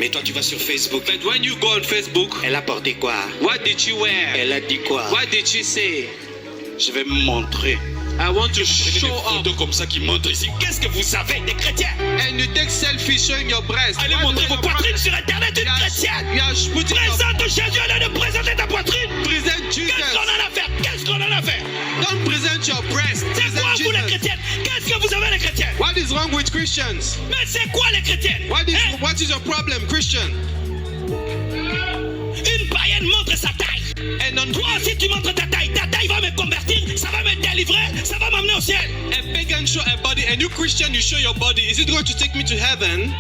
Mais toi, tu vas sur Facebook. But when you go on Facebook, Elle a porté quoi? what did you wear? Elle a dit quoi? What did she say? Je vais me montrer. I want to Des show up. photos comme ça qui montrent ici. Qu'est-ce que vous savez des chrétiens? And you take selfie showing your breast. Allez Why montrer do vos you poitrines sur Internet, une chrétienne. You are putting your Présente Jésus au lieu de présenter ta poitrine. present Jesus. Qu'est-ce qu'on en a fait? Qu'est-ce qu'on en a fait? Don't present your breast. C'est quoi Present vous les Jesus. chrétiennes? Qu'est-ce que vous avez les chrétiennes? What is wrong with Christians? Mais c'est quoi les chrétiennes? Hein? What is your problem, Christian? Une païenne montre sa taille. And on Toi aussi tu montres ta taille va me convertir, ça va me délivrer, ça va m'amener au ciel. a pagan show a body, and you Christian you show your body. Is it going to take me to heaven?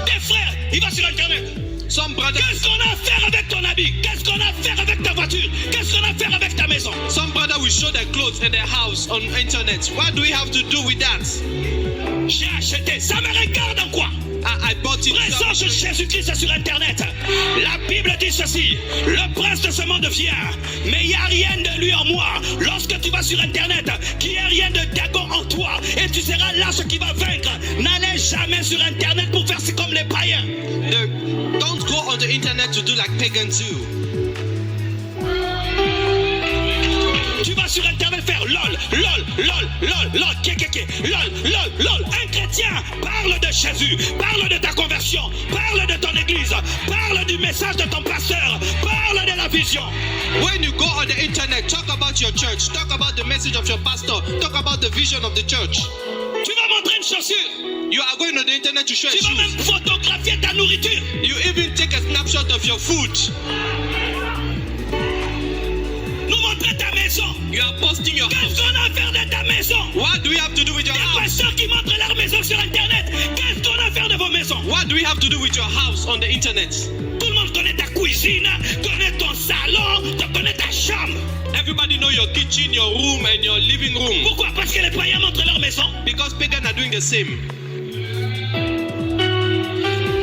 Tes frères, il va sur internet. Some brothers, Qu'est-ce qu'on a à faire avec ton habit? Qu'est-ce qu'on a à faire avec ta voiture? Qu'est-ce qu'on a à faire avec ta maison? some brother will show their clothes and their house on internet. What do we have to do with that? J'ai acheté, ça me regarde en quoi? I bought it. Présence de Jésus-Christ sur internet. La Bible dit ceci: le prince de ce monde vient, mais il n'y a rien de lui en moi. Lorsque tu vas sur internet, qu'il n'y ait rien de Dagon en toi, et tu seras là ce qui va vaincre. N'allez jamais sur internet pour faire comme les païens. Don't go on the internet to do like pagans do. Tu vas sur internet faire lol, kékéké, lol. Un chrétien parle de Jésus, parle de ta conversion, parle de ton église, parle du message de ton pasteur, parle de la vision. When you go on the internet, talk about your church, talk about the message of your pastor, talk about the vision of the church. Tu vas montrer une chaussure. You are going on the internet to show Tu vas même shoes. photographier ta nourriture. You even take a snapshot of your food. Nous montrer ta maison. You are posting your Qu'est-ce house. qu'on a à faire de ta maison? What do we have to do with your Des house? pasteurs qui montrent leur maison sur internet. Qu'est-ce qu'on a à faire de vos maisons? What do we have to do with your house on the internet? Tout le monde connaît ta cuisine, connaît ton salon, connaît ta chambre. Everybody know your kitchen, your room, and your living room. Pourquoi? Parce que les païens montrent leur maison. Because pagans are doing the same.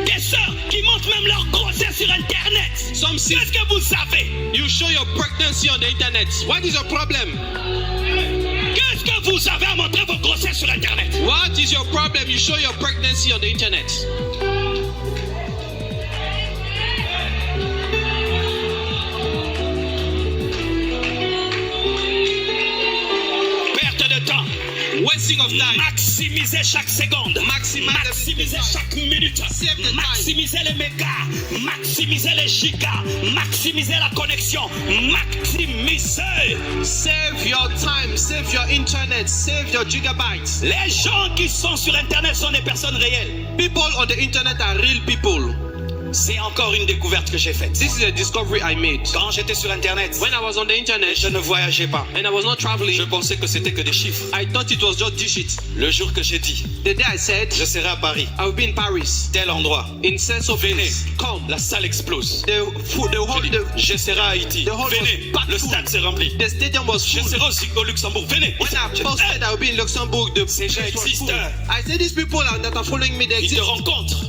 Des sœurs qui montrent même leur grossesse sur internet. Some see Qu'est-ce que vous savez? you show your pregnancy on the internet. What is your problem? Qu'est-ce que vous avez à montrer vos grossesses sur internet? What is your problem? You show your pregnancy on the internet. Perte de temps. Wasting of time. Maximiser chaque seconde. Maximiser chaque minute. Save the time. Maximiser les mégas. Maximiser les gigas. Maximiser la connexion. Maximiser. Save your time, save your internet, save your gigabytes. Les gens qui sont sur internet sont des personnes réelles. People on the internet are real people. C'est encore une découverte que j'ai faite. This is a discovery I made. Quand j'étais sur internet, When I was on the internet je ne voyageais pas. and I was not traveling, Je pensais que c'était que des chiffres. I thought it was just digits. Le jour que j'ai dit, The day I said je serai à Paris, I will be in Paris, tel endroit, in sense of venez, place, come. la salle explose. The whole Je serai à Haïti, The whole venez, was le full. stade s'est rempli. the stadium was Je full. serai aussi au Luxembourg, venez. When I posted I will be in Luxembourg, the Ces gens place was existent. full. I said these people that are following me, they Ils te exist. rencontrent,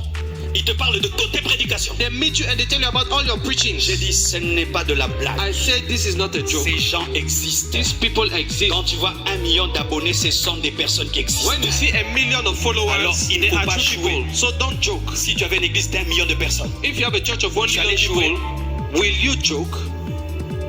ils te parlent de toutes tes prédications. They meet you and they tell you about all your preaching. J'ai dit, ce n'est pas de la blague. I said this is not a joke. Ces gens existent. These people exist. Quand tu vois 1 million d'abonnés, ce sont des personnes qui existent. When you see a million of Alors, followers, il ne they faut are pas true jouer. people. So don't joke. Si tu avais une église d'1 million de personnes, If you have a church of 1 Tu million allais jouer. people, will you joke?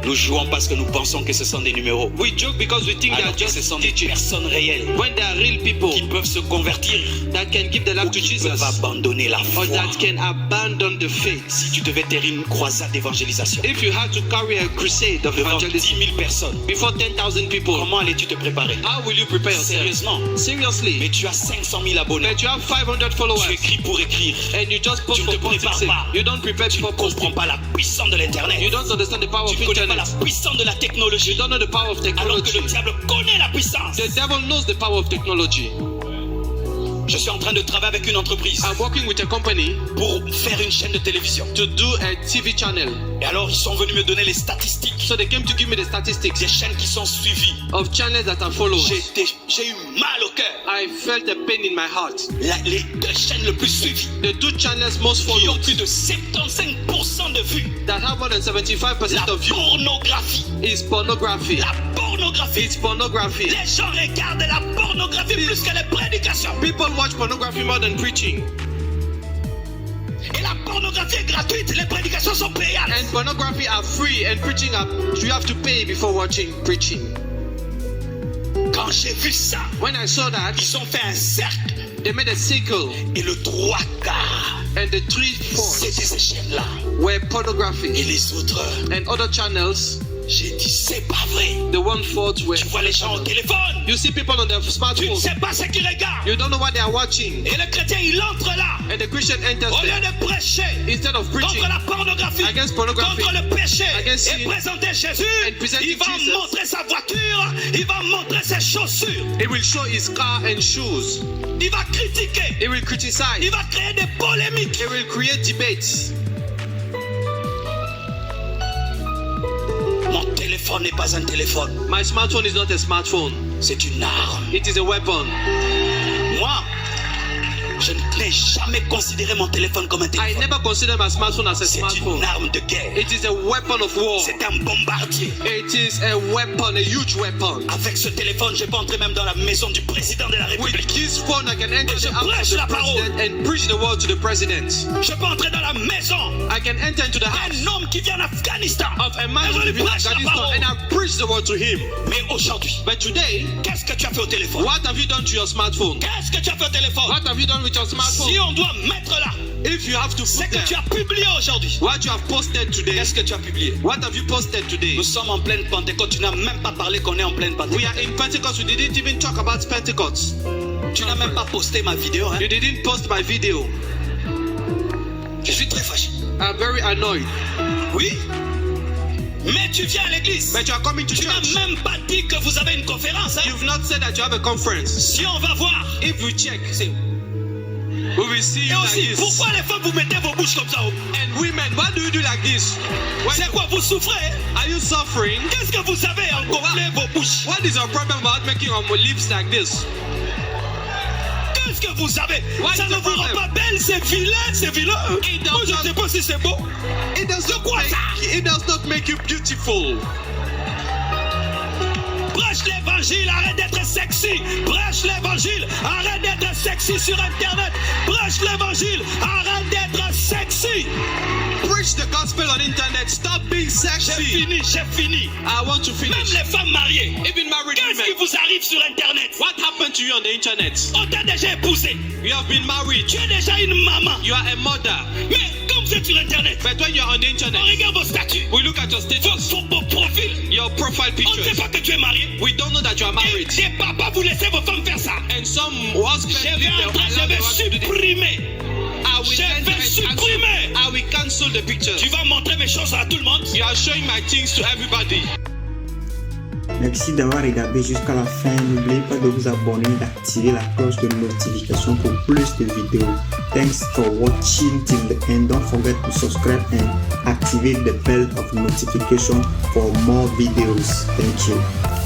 nous jouons parce que nous pensons que ce sont des numéros. We joke because we think they Alors are que ce just sont des digits. personnes réelles When they are real people qui peuvent se convertir that can give their ou life to qui Jesus peuvent abandonner la or foi. that can abandon the faith. Si tu devais tenir une croisade d'évangélisation If you had to carry a crusade of devant 10 evangelism 000 personnes, before 10,000 people, comment allais-tu te préparer? how will you prepare yourself? Sérieusement. Seriously. Mais tu as 500 000 abonnés. But you have 500 followers Tu écris pour écrire. and you just post Tu for ne te posting's prépares sake. pas. You don't prepare Tu ne before comprends posting. pas la puissance de l'internet. You don't understand the power Tu of ne connais pas la internet. puissance de la technologie. You don't know the power of Alors que technology. le diable connaît la puissance. The devil knows the power of technology. Je suis en train de travailler avec une entreprise I'm working with a company pour faire une chaîne de télévision. to do a TV channel. Et alors ils sont venus me donner les statistiques So they came to give me the statistics des chaînes qui sont suivies. of channels that are followed. J'ai eu mal au cœur. I felt a pain in my heart. Les 2 chaînes les plus suivies The 2 channels most qui ont followed plus de 75% de vues. that have more than 75% La of views pornographie. is pornography. La pornographie. It's pornography. Les gens regardent la pornographie plus que les prédications. People watch pornography more than preaching. Et la pornographie pornographie est gratuite, les prédications sont payantes. And pornography are free and preaching you have to pay before watching preaching. Quand j'ai vu ça, When I saw that, ils ont fait un cercle they made a circle et le 3/4, and the 3/4 c'était ces chaînes-là. were Et pornography. les autres, And other channels, j'ai dit c'est pas vrai. the 1/4 were. Tu vois les gens au téléphone, You see people on their tu ne smartphone. sais pas ce qu'ils regardent. You don't know what they are watching. Et le chrétien, il entre là. And the Christian enters Au lieu there. de prêcher Instead of preaching contre la pornographie, against pornography, contre le péché, against et sin, présenter Jésus, and presenting il va Jesus, montrer sa voiture, il va montrer ses chaussures, he will show his car and shoes. il va critiquer, He will criticize. il va créer des polémiques. He will create debates. Mon téléphone n'est pas un téléphone, My smartphone is not a smartphone. c'est une arme. It is a weapon. Moi, je n'ai jamais considéré mon téléphone comme un I téléphone. never consider my smartphone as a C'est smartphone. une arme de guerre. It is a weapon of war. C'est un bombardier. It is a weapon, a huge weapon. Avec ce téléphone, je peux entrer même dans la maison du président de la With République. this phone, I can enter Je the house prêche of la the parole. president and preach the word to the president. Je peux entrer dans la maison I can enter into the house d'un homme qui vient d'Afghanistan. of a man Et je who lui lives in prêche la Afghanistan parole. and I preach the word to him. Mais aujourd'hui, But today, qu'est-ce que tu as fait au téléphone? what have you done to your smartphone? Qu'est-ce que tu as fait au téléphone? What have you done with your Si smartphone? on doit mettre là, If you have to c'est put que tu there as publié aujourd'hui. what you have posted today, Qu'est-ce que tu as publié? what have you posted today? Nous sommes en pleine Pentecôte. Tu n'as même pas parlé qu'on est en pleine Pentecôte. We are in Pentecost. We didn't even talk about Pentecost. Tu n'as même pas posté ma vidéo. Hein? You didn't post my video. Je suis très fâché. I'm very annoyed. Oui. Mais tu viens à l'église. But you are coming to Tu n'as church. même pas dit que vous avez une conférence. Hein? You've not said that you have a conference. Si on va voir. If we check, we will see Et you aussi, like this. pourquoi les femmes vous mettez vos bouches comme ça? And women, what do you do like this? C'est quoi, vous souffrez? Are you suffering? Qu'est-ce que vous avez à gonfler vos bouches? What is your problem about making your lips like this? Qu'est-ce que vous avez? What Ça is ne the vous rend problem? pas belle, c'est vilain, c'est vilain. It Moi, je does ne sais not- pas si c'est beau. It does not quoi ça? it does not make you beautiful. Prêche l'évangile, arrête d'être sexy. Prêche l'évangile, arrête d'être sexy sur Internet. Prêche l'évangile, arrête d'être sexy. Preach the gospel on internet. Stop being J'ai sexy. fini, j'ai fini. I want to Même finish. les femmes mariées. Even married Qu'est-ce qui women. vous arrive sur Internet? What happened to you on the internet? On t'a déjà épousé. You have been married. Tu es déjà une maman. You are a mother. Mais comme vous êtes sur Internet, But when you're on the on internet, regarde vos statuts, we look at your status, vos profils. your profile On ne sait pictures. pas que tu es marié. We don't know that you are Et married. des papas, vous laissez vos femmes faire ça. And some husbands Je leave vais their entrer, je allow vais their wives to do this. supprimer. I will Je enter vais and cancel. supprimer. I will cancel the pictures. Tu vas montrer mes choses à tout le monde. You are showing my things to everybody. Merci d'avoir regardé jusqu'à la fin. N'oubliez pas de vous abonner et d'activer la cloche de notification pour plus de vidéos. Thanks for watching till the end. Don't forget to subscribe and activate the bell of notification for more videos. Thank you.